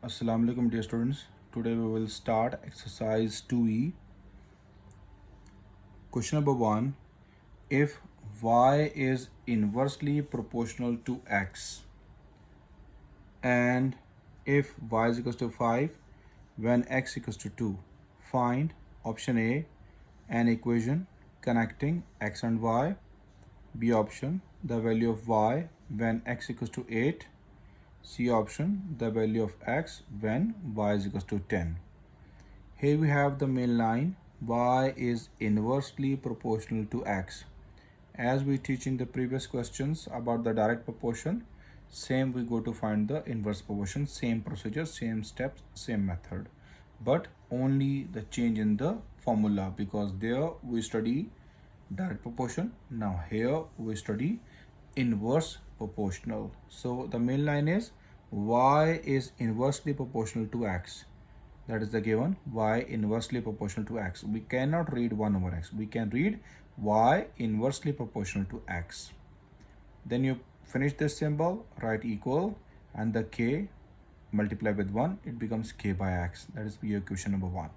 Assalamu alaikum dear students. Today we will start exercise 2e. Question number 1. If y is inversely proportional to x and if y is equals to 5 when x equals to 2, find option A an equation connecting x and y, B option the value of y when x equals to 8, C option the value of x when y is equals to 10. Here we have the main line y is inversely proportional to x. As we teach in the previous questions about the direct proportion, same we go to find the inverse proportion, same procedure, same steps, same method, but only the change in the formula, because there we study direct proportion, now here we study inverse proportional. So the main line is y is inversely proportional to x. That is the given y inversely proportional to x. We cannot read 1 over x. We can read y inversely proportional to x. Then you finish this symbol, write equal, and the k multiply with 1, it becomes k by x. That is your equation number 1.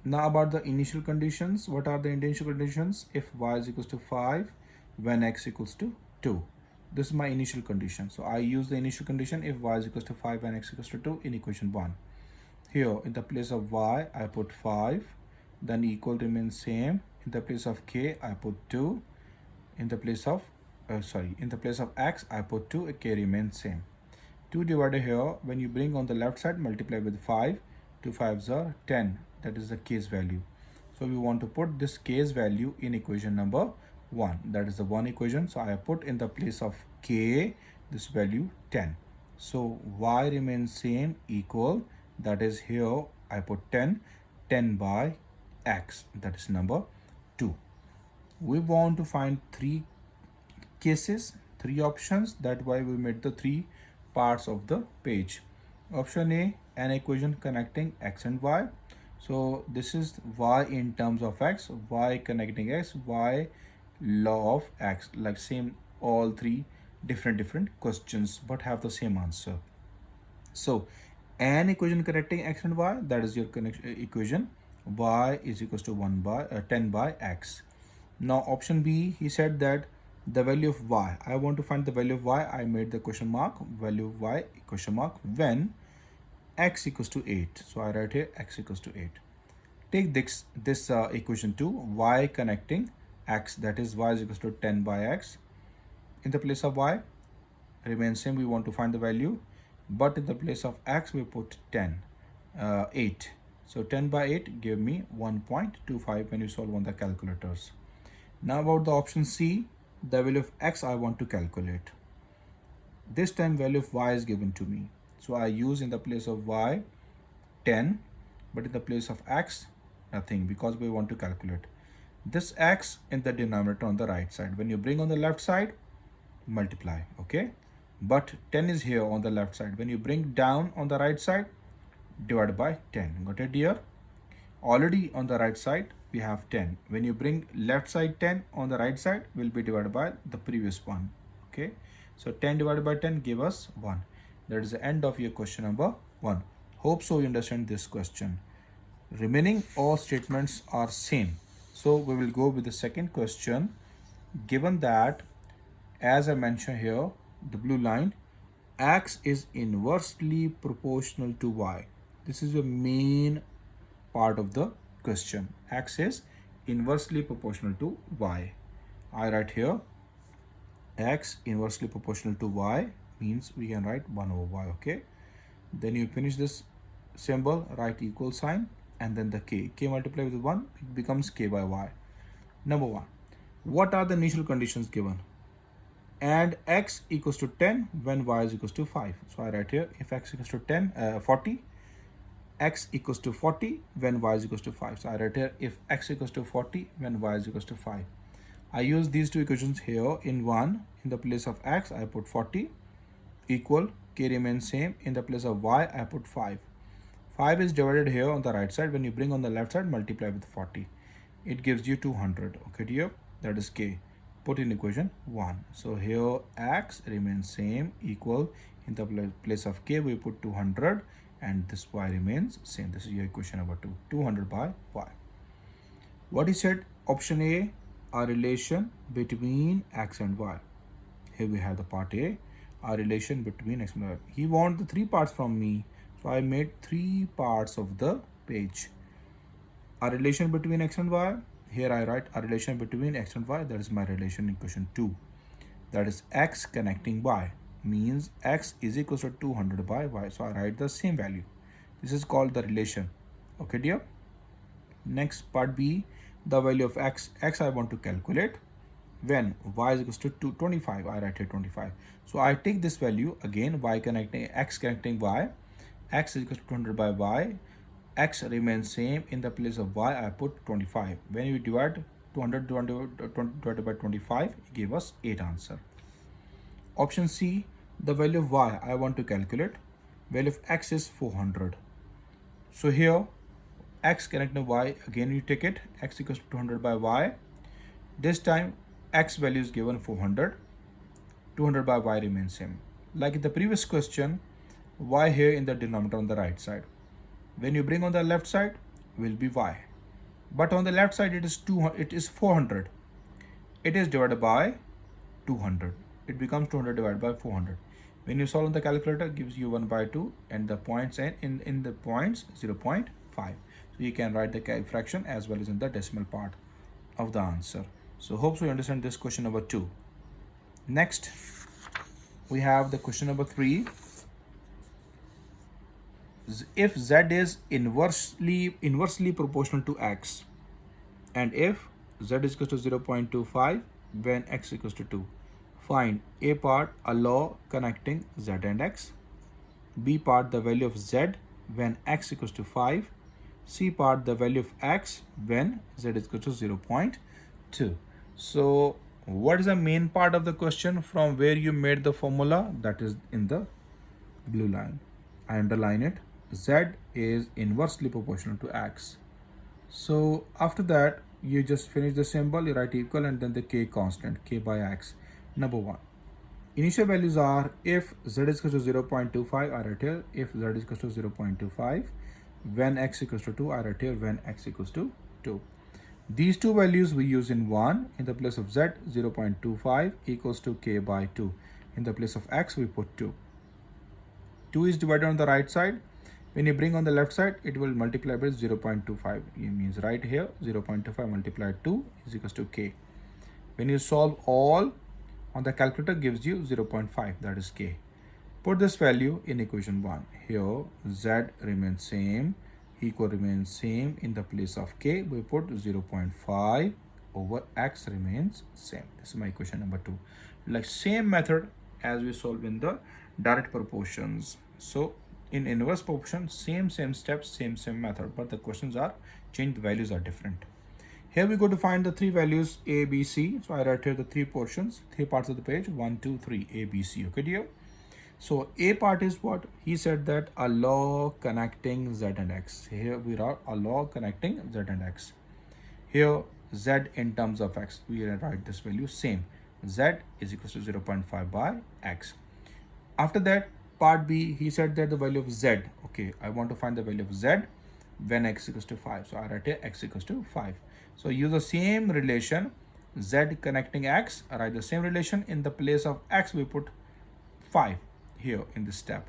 Now about the initial conditions. What are the initial conditions? If y is equals to 5 when x equals to 2. This is my initial condition. So I use the initial condition if y is equals to 5 and x equals to 2 in equation 1. Here in the place of y I put 5, then equal remains same. In the place of k I put 2. In the place of x I put 2, k remains same. 2 divided here, when you bring on the left side, multiply with 5, 2 5s are 10, that is the k's value. So we want to put this k's value in equation number 1, that is the 1 equation. So I put in the place of k this value 10. So y remains same equal, that is here I put 10 by x, that is number 2. We want to find 3 cases, 3 options, that why we made the 3 parts of the page. Option A, an equation connecting x and y. So this is y in terms of x, y connecting x, y law of x, like same all 3 different questions but have the same answer. So an equation connecting x and y, that is your equation y is equals to 10 by x. Now option B, he said that the value of y, I want to find the value of y. I made the question mark, value of y question mark when x equals to 8. So I write here x equals to 8. Take this equation 2, y connecting x, that is y is equals to 10 by x. In the place of y remains same, we want to find the value, but in the place of x we put 8. So 10 by 8 give me 1.25 when you solve on the calculators. Now about the option C, the value of x I want to calculate. This time value of y is given to me. So I use in the place of y 10, but in the place of x nothing, because we want to calculate. This x in the denominator on the right side. When you bring on the left side, multiply, okay? But 10 is here on the left side. When you bring down on the right side, divide by 10. Got it here? Already on the right side we have 10. When you bring left side 10 on the right side, will be divided by the previous one. Okay, so 10 divided by 10 give us 1. That is the end of your question number 1. Hope so you understand this question. Remaining all statements are same. So we will go with the second question. Given that, as I mentioned here, the blue line, x is inversely proportional to y. This is the main part of the question. X is inversely proportional to y. I write here x inversely proportional to y means we can write 1 over y, okay? Then you finish this symbol, write equal sign, and then the k multiply with 1, it becomes k by y. Number 1, what are the initial conditions given? And x equals to 10 when y is equals to 5. So I write here if x equals to 40, x equals to 40 when y is equals to 5. So I write here if x equals to 40 when y is equals to 5. I use these two equations here in 1. In the place of x I put 40 equal, k remains same. In the place of y I put 5. 5 is divided here on the right side. When you bring on the left side, multiply with 40. It gives you 200. Okay dear, that is k. Put in equation 1. So here x remains same equal, In the place of k, we put 200 and this y remains same. This is your equation number 2, 200 by y. What he said, option A, a relation between x and y. Here we have the part A, a relation between x and y. He wants the 3 parts from me, so I made 3 parts of the page. A relation between x and y. Here I write a relation between x and y. That is my relation in question 2. That is x connecting y, means x is equal to 200 by y. So I write the same value. This is called the relation. Okay, dear. Next, part B, the value of x. X I want to calculate when y is equal to 25. I write here 25. So I take this value again, y connecting x connecting y. X is equal to 200 by y. X remains same. In the place of y, I put 25. When you divide 200 divided by 25, it gave us 8 answer. Option C, the value of y I want to calculate. Value of x is 400. So here, x connecting y, again you take it, x equals to 200 by y. This time, x value is given 400. 200 by y remains same. Like in the previous question, y here in the denominator on the right side. When you bring on the left side, will be y. But on the left side, it is 400. It is divided by 200. It becomes 200 divided by 400. When you solve on the calculator, it gives you 1 by 2 and the points in the points 0.5. So you can write the fraction as well as in the decimal part of the answer. So hope you understand this question number 2. Next, we have the question number 3. If z is inversely proportional to x, and if z is equal to 0.25 when x equals to 2, find A part, a law connecting z and x, B part, the value of z when x equals to 5, C part, the value of x when z is equal to 0.2. So what is the main part of the question from where you made the formula? That is in the blue line. I underline it. Z is inversely proportional to x. So after that, you just finish the symbol, you write equal and then the k constant, k by x. Number 1. Initial values are, if z is equal to 0.25, I write here, if z is equal to 0.25, when x equals to 2, I write here, when x equals to 2. These two values we use in 1. In the place of z, 0.25 equals to k by 2. In the place of x, we put 2. 2 is divided on the right side. When you bring on the left side, it will multiply by 0.25. It means right here, 0.25 multiplied 2 is equals to k. When you solve all on the calculator, gives you 0.5, that is k. Put this value in equation 1. Here, z remains same, equal remains same. In the place of k, we put 0.5 over x remains same. This is my equation number 2. Like same method as we solve in the direct proportions. So in inverse proportion, same steps, same method, but the questions are changed, the values are different. Here we go to find the 3 values A, B, C. So I write here the 3 portions, 3 parts of the page, 1, 2, 3, A, B, C. Okay, dear? So A part is what? He said that a law connecting Z and X. Here we write a law connecting Z and X. Here Z in terms of X, we write this value same. Z is equal to 0.5 by X. After that, part B, he said that the value of Z. Okay, I want to find the value of Z when x equals to 5. So I write here x equals to 5. So use the same relation, Z connecting x. I write the same relation. In the place of x, we put 5 here in this step.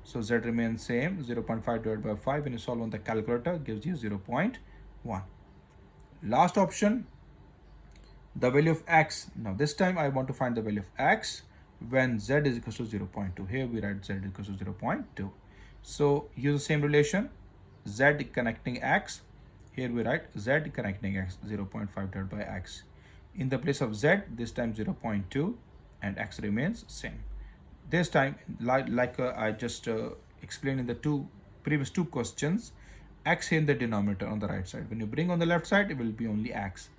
So Z remains same, 0.5 divided by 5. When you solve on the calculator, gives you 0.1. Last option, the value of x. Now this time I want to find the value of x when z is equal to 0.2. Here we write z is equal to 0.2. So use the same relation, z connecting x. Here we write z connecting x, 0.5 divided by x. In the place of z, this time 0.2 and x remains same. This time, like I just explained in the previous two questions, x here in the denominator on the right side. When you bring on the left side, it will be only x.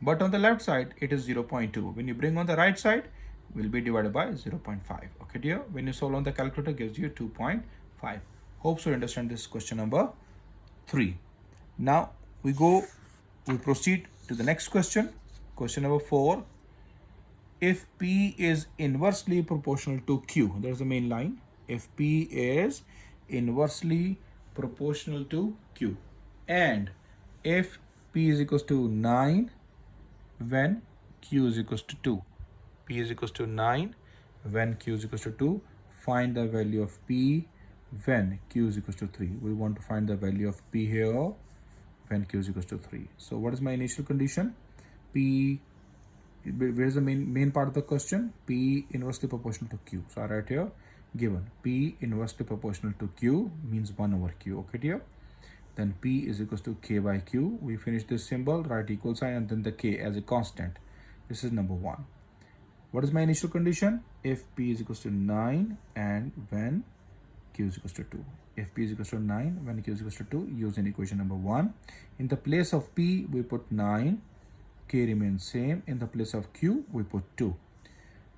But on the left side, it is 0.2. When you bring on the right side, will be divided by 0.5. Okay, dear? When you solve on the calculator, gives you 2.5. Hope so you understand this question number 3. Now, we proceed to the next question. Question number 4. If P is inversely proportional to Q, there's the main line. if P is inversely proportional to Q, and if P is equals to 9 when Q is equals to 2. P is equals to 9 when Q is equals to 2. Find the value of P when Q is equals to 3. We want to find the value of P here when Q is equals to 3. So what is my initial condition? P, where is the main part of the question? P inversely proportional to Q. So I write here, given P inversely proportional to Q means 1 over Q. Okay, dear? Then P is equals to K by Q. We finish this symbol, write equal sign, and then the K as a constant. This is number 1. What is my initial condition? If P is equals to 9 and when Q is equals to 2. If P is equals to 9 when Q is equals to 2, use in equation number 1. In the place of P, we put 9. K remains same. In the place of Q, we put 2.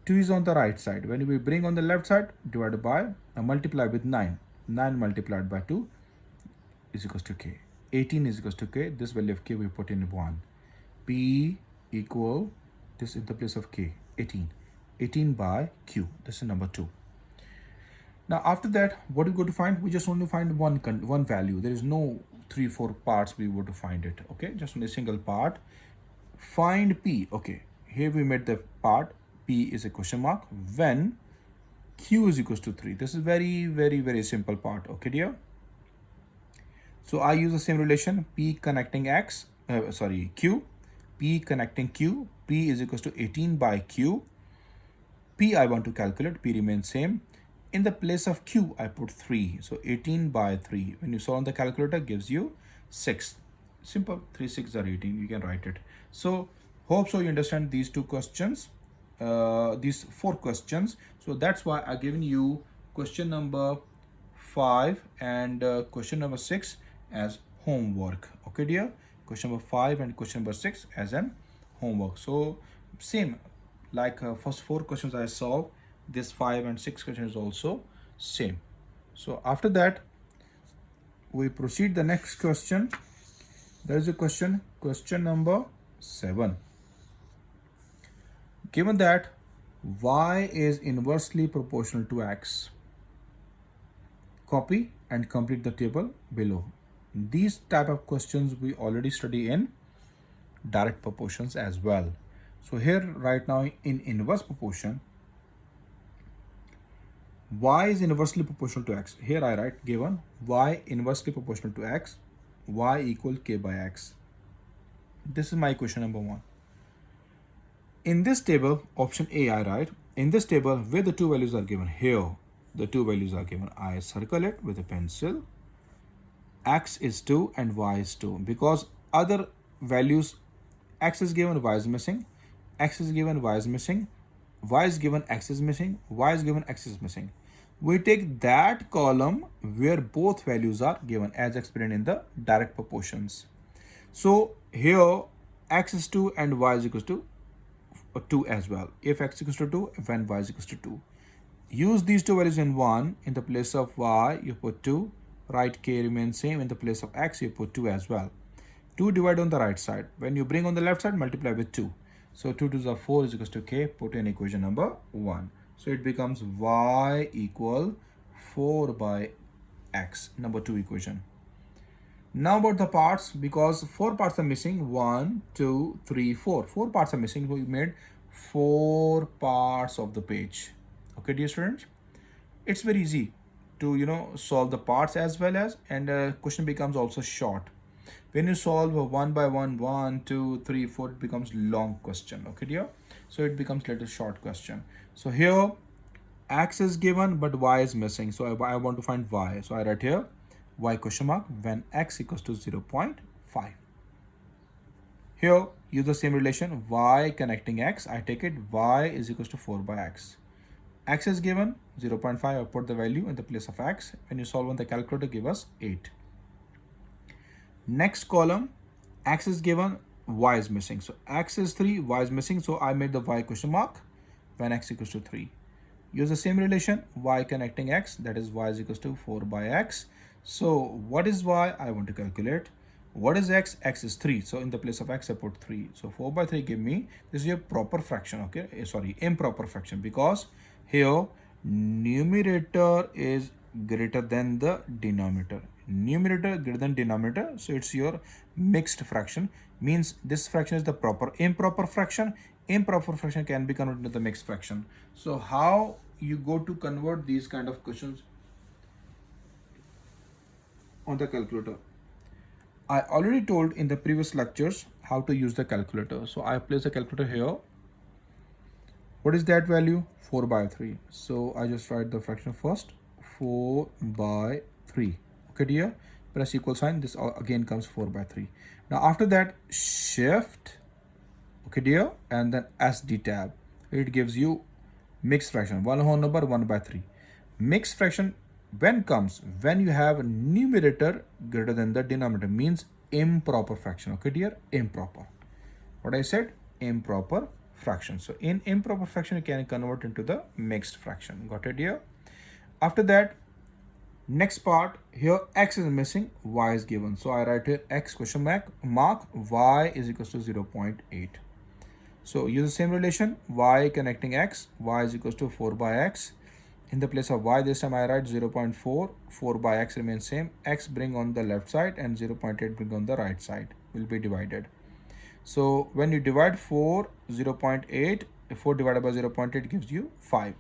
2 is on the right side. When we bring on the left side, divided by, multiply with 9. 9 multiplied by 2 is equals to K. 18 is equals to K. This value of K we put in 1. P equal, this in the place of K, 18. 18 by Q. This is number 2. Now after that, what are we going to find? We just want to find one value. There is no 3-4 parts we want to find it. Okay, just on a single part. Find P. Okay, here we made the part P is a question mark when Q is equals to 3. This is very simple part. Okay, dear. So I use the same relation, P connecting Q, P connecting Q, P is equals to 18 by Q. P I want to calculate, P remains same. In the place of Q, I put 3. So 18 by 3. When you solve on the calculator, gives you 6. Simple, 3 6 are 18, you can write it. So hope so you understand these 2 questions, these 4 questions. So that's why I given you question number 5 and question number 6 as homework. Okay, dear? Question number 5 and question number 6 as an homework. So same like first 4 questions I solved, this 5 and 6 questions is also same. So after that, we proceed the next question. There is a question number 7. Given that y is inversely proportional to x, copy and complete the table below. These type of questions we already study in direct proportions as well. So here right now in inverse proportion, y is inversely proportional to x. Here I write given y inversely proportional to x, y equal k by x. This is my equation number 1. In this table, option A I write, in this table where the 2 values are given, here the 2 values are given, I circle it with a pencil. X is 2 and y is 2 because other values, x is given, y is missing, x is given, y is missing, y is given, x is missing, y is given, x is missing. We take that column where both values are given as explained in the direct proportions. So here x is 2 and y is equals to 2 as well. If x equals to 2, when y is equals to 2. Use these 2 values in 1. In the place of y, you put 2. Right, k remains same. In the place of x, you put 2 as well. 2 divide on the right side. When you bring on the left side, multiply with 2. So 2 2s are 4 is equals to k. Put in equation number 1. So it becomes y equal 4 by x, number 2 equation. Now about the parts, because 4 parts are missing, 1, 2, 3, 4. 4 parts are missing, so we made 4 parts of the page. Okay, dear students, it's very easy to solve the parts as well as, and question becomes also short. When you solve 1 by 1, 1, 2, 3, 4, it becomes long question. Okay, dear, so it becomes little short question. So here x is given but y is missing, so I want to find y. So I write here y question mark when x equals to 0.5. Here use the same relation, y connecting x. I take it y is equals to 4 by x. X is given 0.5. I put the value in the place of x. When you solve on the calculator, give us 8. Next column, x is given, y is missing. So x is 3, y is missing. So I made the y question mark when x equals to 3. Use the same relation, y connecting x, that is y is equals to 4 by x. So what is y? I want to calculate. What is x? X is 3. So in the place of x, I put 3. So 4 by 3 give me, this is a proper fraction, okay? Sorry, improper fraction, because here numerator is greater than the denominator. Numerator greater than denominator, so it's your mixed fraction. Means this fraction is the proper improper fraction. Improper fraction can be converted into the mixed fraction. So how you go to convert these kind of questions on the calculator? I already told in the previous lectures how to use the calculator. So I place the calculator here. What is that value? 4 by 3. So I just write the fraction first. 4 by 3. Okay dear, press equal sign. This again comes 4 by 3. Now after that, shift, okay dear, and then SD tab. It gives you mixed fraction, 1 whole number 1 by 3. Mixed fraction when you have a numerator greater than the denominator, means improper fraction. Okay dear, improper. What I said, improper fraction. So in improper fraction you can convert into the mixed fraction. Got it dear? After that, next part here, x is missing, y is given. So I write here x question mark y is equals to 0.8. So use the same relation, y connecting x, y is equals to 4 by x. In the place of y, this time I write 0.4, 4 by x remains same, x bring on the left side and 0.8 bring on the right side, will be divided. So when you divide 0.8, 4 divided by 0.8 gives you 5.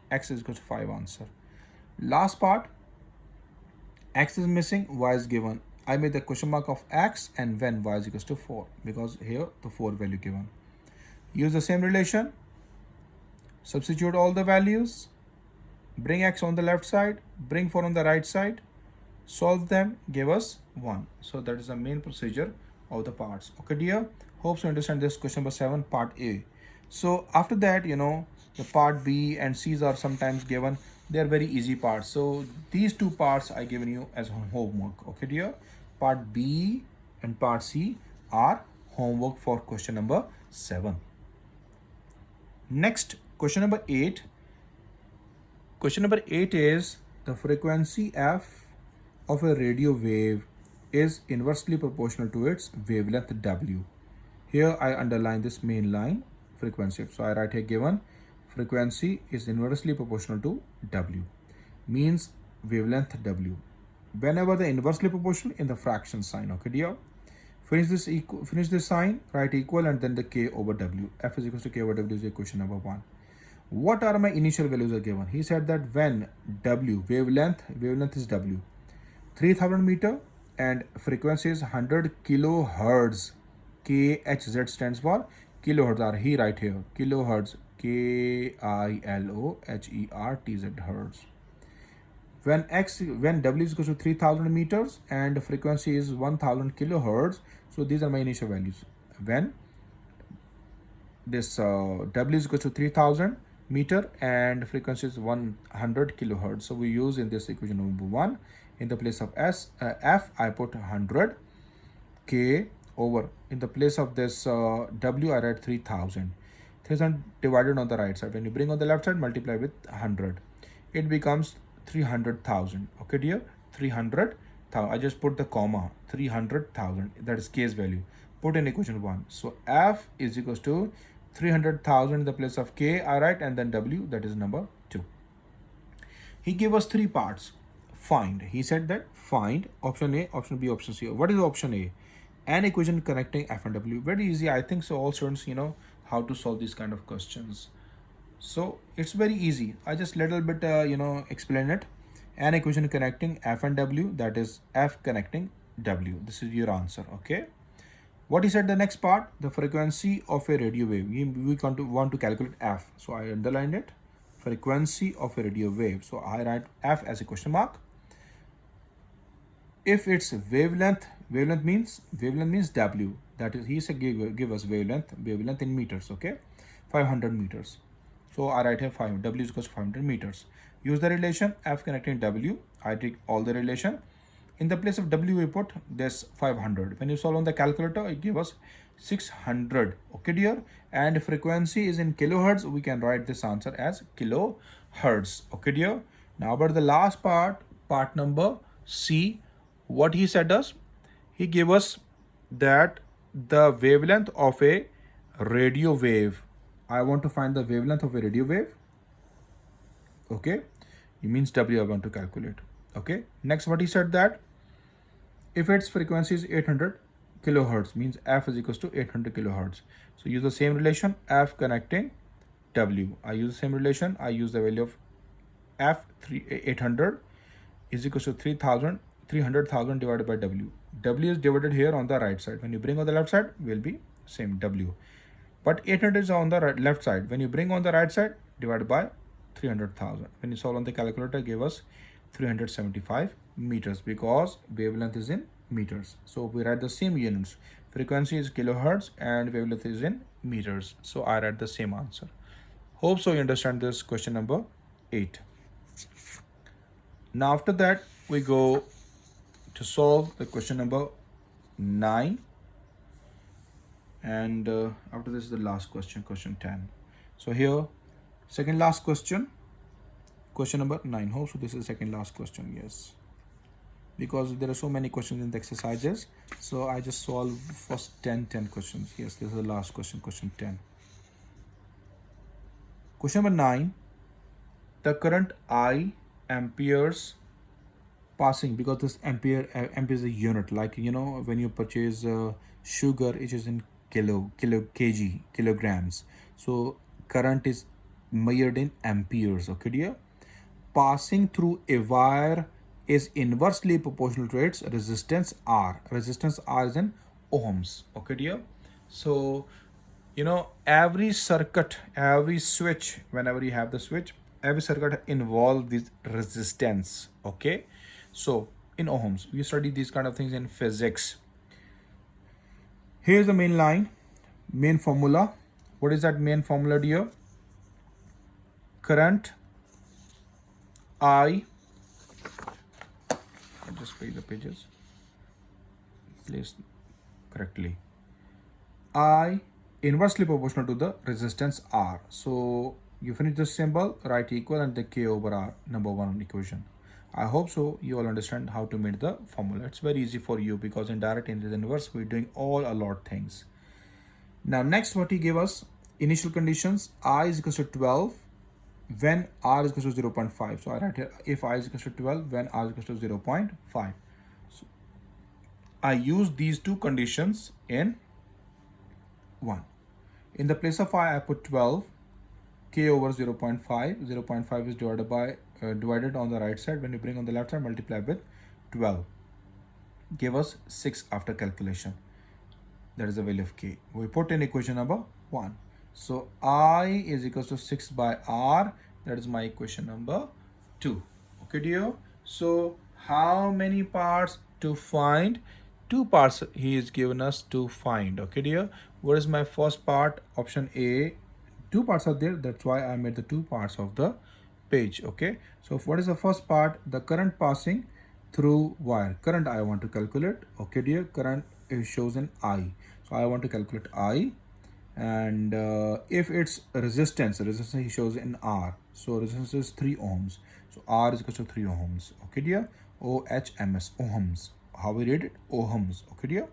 X is equal to 5 answer. Last part, x is missing, y is given. I made the question mark of x and when y is equals to 4, because here the 4 value given. Use the same relation, substitute all the values, bring x on the left side, bring 4 on the right side, solve them, give us 1. So that is the main procedure of the parts. Okay dear, hope you understand this question number 7 part A. So after that, the part B and C's are sometimes given. They are very easy parts. So these two parts I given you as homework. Okay dear, part B and part C are homework for question number 7. Next, question number 8. Question number 8 is the frequency f of a radio wave is inversely proportional to its wavelength w. Here I underline this main line, frequency. So I write here given frequency is inversely proportional to w, means wavelength w. Whenever the inversely proportional in the fraction sign. Okay dear, finish this sign, write equal and then the k over w. F is equals to k over w is equation number 1. What are my initial values are given? He said that when w, wavelength is w, 3000 meter and frequency is 100 kilohertz. KHZ stands for kilohertz. He right here, kilohertz, KILOHERTZ hertz. When w is equal to 3000 meters and frequency is 1000 kilohertz, so these are my initial values. When this w is equal to 3000 meter and frequency is 100 kilohertz, so we use in this equation number 1, in the place of f I put 100 k over, in the place of this w I write 3000 divided on the right side. When you bring on the left side, multiply with 100, it becomes 300,000. Okay dear, 300,000. I just put the comma, 300,000, that is k's value, put in equation 1. So f is equals to 300,000 in the place of k I write and then w, that is number 2. He gave us 3 parts. Find, he said that find option A, option B, option C. What is option A? An equation connecting f and w. Very easy. I think so all students how to solve these kind of questions. So it's very easy. I just little bit explain it. An equation connecting f and w, that is f connecting w. This is your answer. Okay. What he said the next part, the frequency of a radio wave. We want to calculate f. So I underlined it. Frequency of a radio wave. So I write f as a question mark. If it's wavelength means w, that is, he said give us wavelength in meters. Okay, 500 meters. So I write here w is equals to 500 meters. Use the relation f connecting w. I take all the relation. In the place of w we put this 500. When you solve on the calculator, it gives us 600. Okay dear, and frequency is in kilohertz. We can write this answer as kilohertz. Okay dear. Now about the last part number C. What he said us, he gave us that the wavelength of a radio wave. I want to find the wavelength of a radio wave. Okay, it means W I want to calculate. Okay, next what he said that if its frequency is 800 kilohertz, means F is equals to 800 kilohertz. So use the same relation, F connecting W. I use the same relation. I use the value of F 800 is equals to 300,000 divided by W. W is divided here on the right side. When you bring on the left side, will be same W. But 800 is on the left side. When you bring on the right side, divided by 300,000. When you solve on the calculator, give us 375 meters because wavelength is in meters. So we write the same units. Frequency is kilohertz and wavelength is in meters. So I write the same answer. Hope so you understand this question number 8. Now after that, we go to solve the question number 9. And after this is the last question, question 10. So here, second last question, question number 9. Hope so this is the second last question, yes. Because there are so many questions in the exercises. So I just solve first 10 questions. Yes, this is the last question, question 10. Question number 9. The current I amperes passing, because this ampere is a unit, like when you purchase sugar, it is in kilograms. So current is measured in amperes. Okay dear, passing through a wire is inversely proportional to its resistance R. Resistance R is in ohms. Okay dear, so every circuit, every switch, whenever you have the switch, every circuit involves this resistance. Okay, so in ohms, we study these kind of things in physics. Here's the main line, main formula. What is that main formula, dear? Current I just page the pages, place correctly. I inversely proportional to the resistance R. So you finish this symbol, write equal and the K over R, number 1 equation. I hope so you all understand how to make the formula. It's very easy for you because in direct and inverse we're doing all a lot things. Now next, what he gave us, initial conditions, I is equals to 12 when R is equals to 0.5. So I write here, if I is equals to 12 when R is equals to 0.5. So I use these two conditions in 1. In the place of I put 12, K over 0.5. 0.5 is divided on the right side. When you bring on the left side, multiply with 12. Give us 6 after calculation. That is the value of K. We put in equation number 1. So I is equals to 6 by R. That is my equation number 2. Okay dear. So how many parts to find? 2 parts he is given us to find. Okay dear. What is my first part? Option A. 2 parts are there. That's why I made the 2 parts of the page. Okay. So what is the first part? The current passing through wire. Current I want to calculate. Okay dear. Current is shows in I. So I want to calculate I. And if it's resistance he shows in R. So resistance is 3 ohms. So R is equal to 3 ohms. Okay dear. OHMS, ohms. How we read it? Ohms. Okay dear.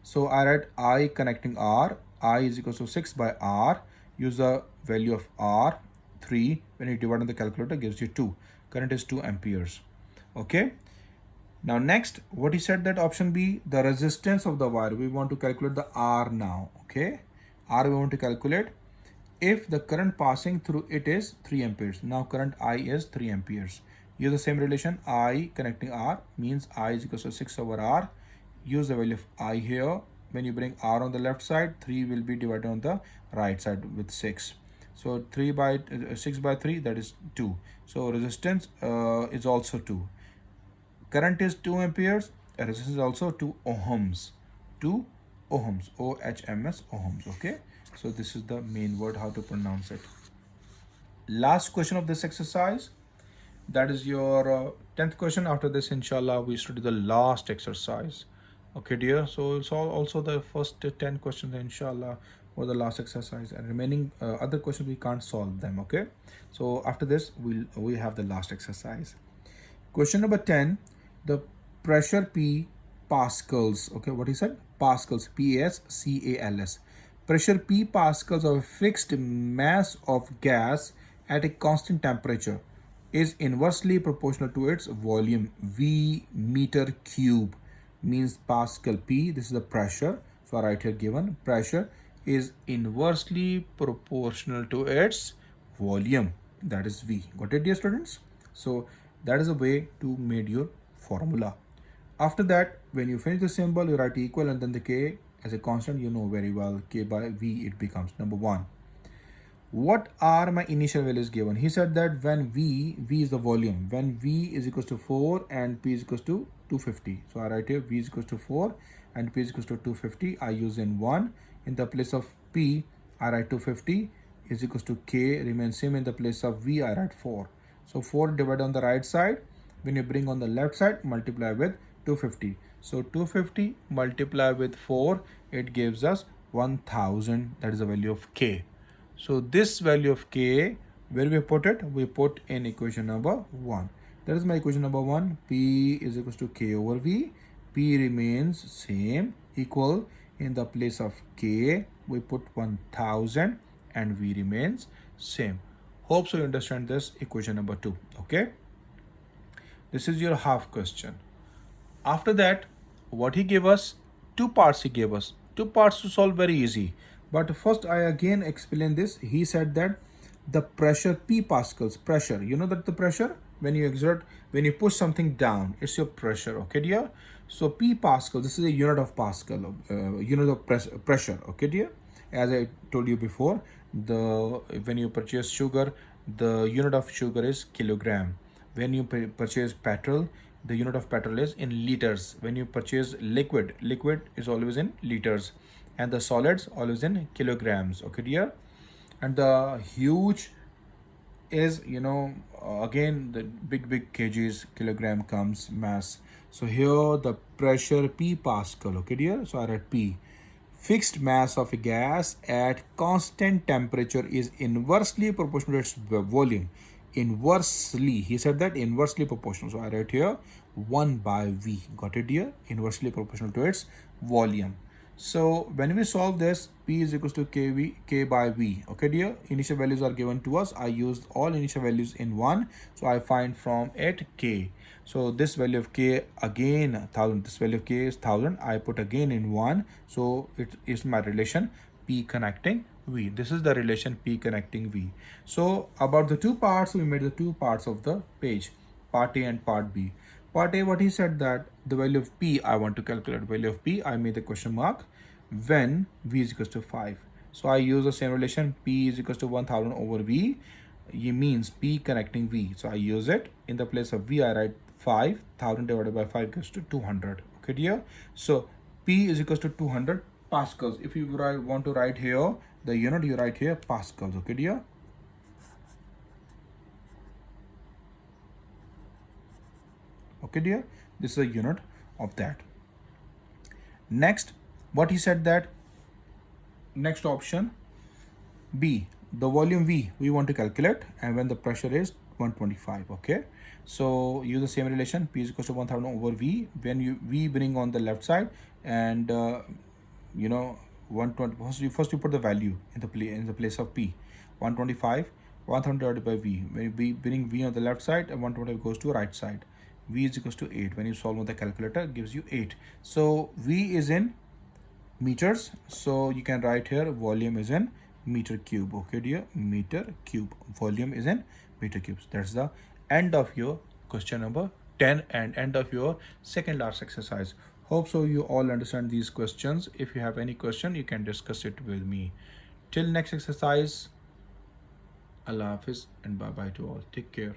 So I write I connecting R. I is equal to 6 by R. Use the value of R, 3. When you divide on the calculator, gives you 2. Current is 2 amperes. Okay. Now next, what he said that option B, the resistance of the wire. We want to calculate the R now. Okay. R we want to calculate if the current passing through it is 3 amperes. Now current I is 3 amperes. Use the same relation, I connecting R means I is equal to 6 over R. Use the value of I here. When you bring R on the left side, 3 will be divided on the right side with 6. So 6 by 3, that is 2. So resistance is also 2. Current is 2 amperes. Resistance is also 2 ohms. 2 ohms. OHMS, ohms. Okay. So this is the main word, how to pronounce it. Last question of this exercise. That is your 10th question. After this, inshallah, we study the last exercise. Okay dear, so it's also the first 10 questions inshallah for the last exercise, and remaining other questions we can't solve them. Okay, so after this we have the last exercise. Question number 10, the pressure P pascals. Okay, what he said? Pascals, PASCALS. Pressure P pascals of a fixed mass of gas at a constant temperature is inversely proportional to its volume. V meter cube means Pascal. P, this is the pressure. So I write here given pressure is inversely proportional to its volume. That is V. Got it, dear students? So that is a way to make your formula. After that, when you finish the symbol, you write equal and then the K as a constant. You know very well K by V it becomes. Number 1. What are my initial values given? He said that when V is the volume, when V is equals to 4 and P is equals to 250. So I write here V is equals to 4 and P is equals to 250. I use in 1. In the place of P, I write 250 is equals to K remains same. In the place of V, I write 4. So 4 divided on the right side. When you bring on the left side, multiply with 250. So 250 multiply with 4, it gives us 1000. That is the value of K. So this value of K, where we put it? We put in equation number 1. That is my equation number 1. P is equals to K over V. P remains same, equal. In the place of K, we put 1000 and V remains same. Hope so you understand this equation number 2. Okay. This is your half question. After that, what he gave us? 2 parts he gave us. 2 parts to solve, very easy. But first I again explain this. He said that the pressure P pascals, pressure, you know that the pressure when you exert, when you push something down, it's your pressure. Okay, dear? So P pascal, this is a unit of Pascal, unit of pressure. Okay, dear? As I told you before, when you purchase sugar, the unit of sugar is kilogram. When you purchase petrol, the unit of petrol is in liters. When you purchase liquid is always in liters, and the solids always in kilograms. Okay, dear? And the huge is, again the big kgs, kilogram comes mass. So here the pressure P pascal. Okay, dear? So I write P. Fixed mass of a gas at constant temperature is inversely proportional to its volume. Inversely, he said that inversely proportional. So I write here 1 by V. Got it, dear? Inversely proportional to its volume. So when we solve this, P is equals to K by V. Okay, dear? Initial values are given to us. I used all initial values in 1. So I find from it K. So this value of K again 1000. This value of K is 1000. I put again in 1. So it is my relation P connecting V. This is the relation P connecting V. So about the 2 parts, we made the 2 parts of the page, part A and part B. Part A, what he said that the value of P, I want to calculate value of P. I made the question mark when V is equals to 5. So I use the same relation, P is equals to 1000 over V. It means P connecting V. So I use it. In the place of V, I write 5. 1000 divided by 5 goes to 200. Okay, dear? So P is equals to 200 pascals. If you want to write here the unit, you write here pascals. Okay, dear? Okay, dear? This is a unit of that. Next, what he said that next option B, the volume V we want to calculate, and when the pressure is 125. Okay, so use the same relation, P is equals to 1000 over V. When you V bring on the left side, and 120, first you put the value in the place of P, 125, 1000 divided by V. When we bring V on the left side, and 125 goes to right side, V is equals to 8. When you solve with the calculator, it gives you 8. So V is in meters, so you can write here volume is in meter cube. Okay, dear? Meter cube. Volume is in meter cubes. That's the end of your question number 10 and end of your second last exercise. Hope so you all understand these questions. If you have any question, you can discuss it with me. Till next exercise, Allah Hafiz and bye bye to all. Take care.